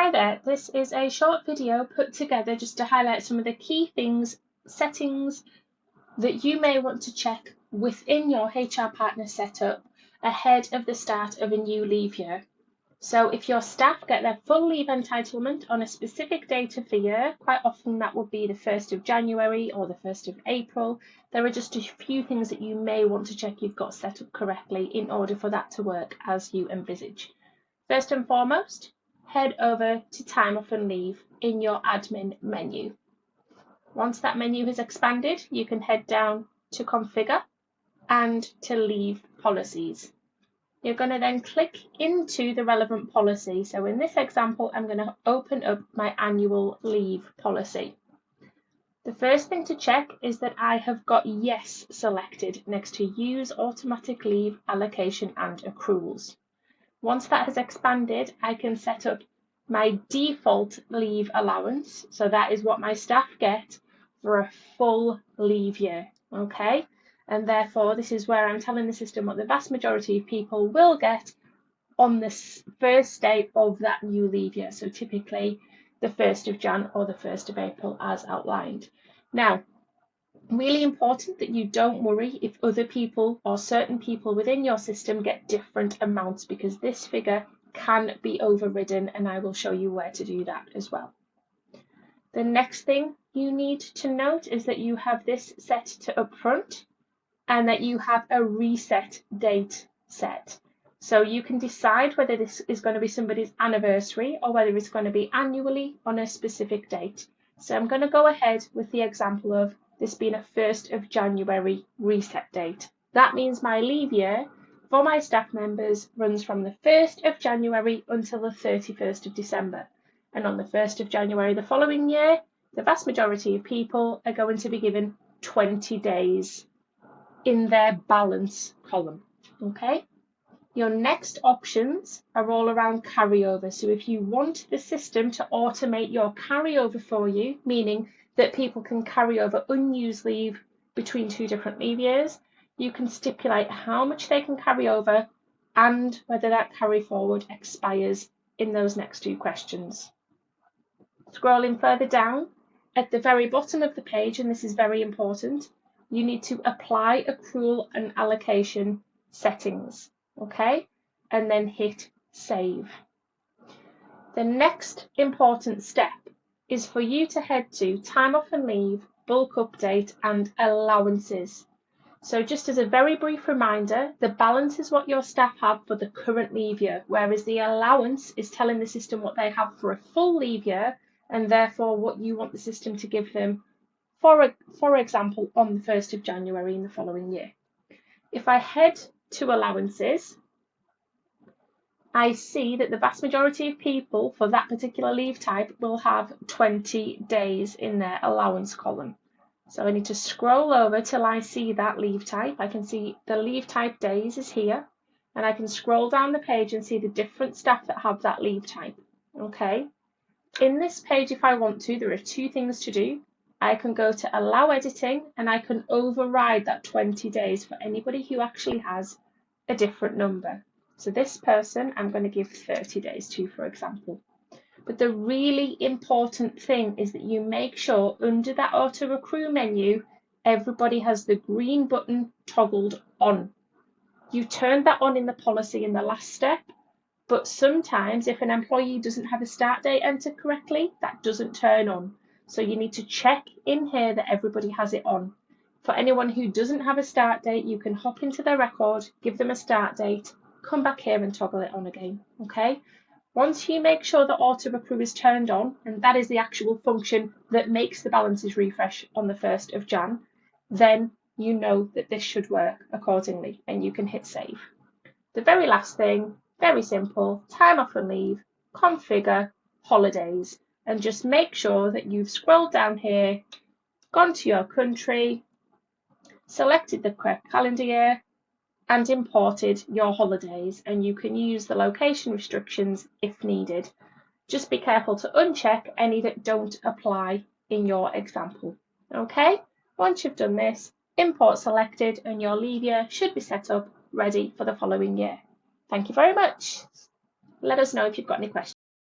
Hi there, this is a short video put together just to highlight some of the key settings that you may want to check within your HR partner setup ahead of the start of a new leave year. So if your staff get their full leave entitlement on a specific date of the year, quite often that would be the 1st of January or the 1st of April, there are just a few things that you may want to check you've got set up correctly in order for that to work as you envisage. First and foremost, head over to Time Off and Leave in your admin menu. Once that menu has expanded, you can head down to Configure and to Leave Policies. You're going to then click into the relevant policy. So in this example, I'm going to open up my annual leave policy. The first thing to check is that I have got Yes selected next to Use Automatic Leave Allocation and Accruals. Once that has expanded, I can set up my default leave allowance. So that is what my staff get for a full leave year, okay? And therefore, this is where I'm telling the system what the vast majority of people will get on the first day of that new leave year. So typically the 1st of Jan or the 1st of April as outlined. Now, really important that you don't worry if other people or certain people within your system get different amounts, because this figure can be overridden, and I will show you where to do that as well. The next thing you need to note is that you have this set to upfront and that you have a reset date set. So you can decide whether this is going to be somebody's anniversary or whether it's going to be annually on a specific date. So I'm going to go ahead with the example of this being a 1st of January reset date. That means my leave year for my staff members runs from the 1st of January until the 31st of December. And on the 1st of January the following year, the vast majority of people are going to be given 20 days in their balance column, okay? Your next options are all around carryover. So if you want the system to automate your carryover for you, meaning that people can carry over unused leave between 2 different leave years, you can stipulate how much they can carry over and whether that carry forward expires in those next 2 questions. Scrolling further down, at the very bottom of the page, and this is very important, you need to apply accrual and allocation settings, okay? And then hit save. The next important step is for you to head to Time Off and Leave, Bulk Update and Allowances. So just as a very brief reminder, the balance is what your staff have for the current leave year, whereas the allowance is telling the system what they have for a full leave year and therefore what you want the system to give them, for example, on the 1st of January in the following year. If I head to Allowances, I see that the vast majority of people for that particular leave type will have 20 days in their allowance column. So I need to scroll over till I see that leave type. I can see the leave type days is here, and I can scroll down the page and see the different staff that have that leave type. Okay. In this page, if I want to, there are 2 things to do. I can go to Allow Editing and I can override that 20 days for anybody who actually has a different number. So this person, I'm going to give 30 days to, for example. But the really important thing is that you make sure under that auto accrue menu, everybody has the green button toggled on. You turn that on in the policy in the last step, but sometimes if an employee doesn't have a start date entered correctly, that doesn't turn on. So you need to check in here that everybody has it on. For anyone who doesn't have a start date, you can hop into their record, give them a start date, come back here and toggle it on again, okay? Once you make sure that auto accrue is turned on, and that is the actual function that makes the balances refresh on the 1st of Jan, then you know that this should work accordingly and you can hit save. The very last thing, very simple, Time Off and Leave, configure holidays, and just make sure that you've scrolled down here, gone to your country, selected the correct calendar year, and imported your holidays, and you can use the location restrictions if needed. Just be careful to uncheck any that don't apply in your example. Okay, once you've done this, import selected and your leave year should be set up ready for the following year. Thank you very much. Let us know if you've got any questions.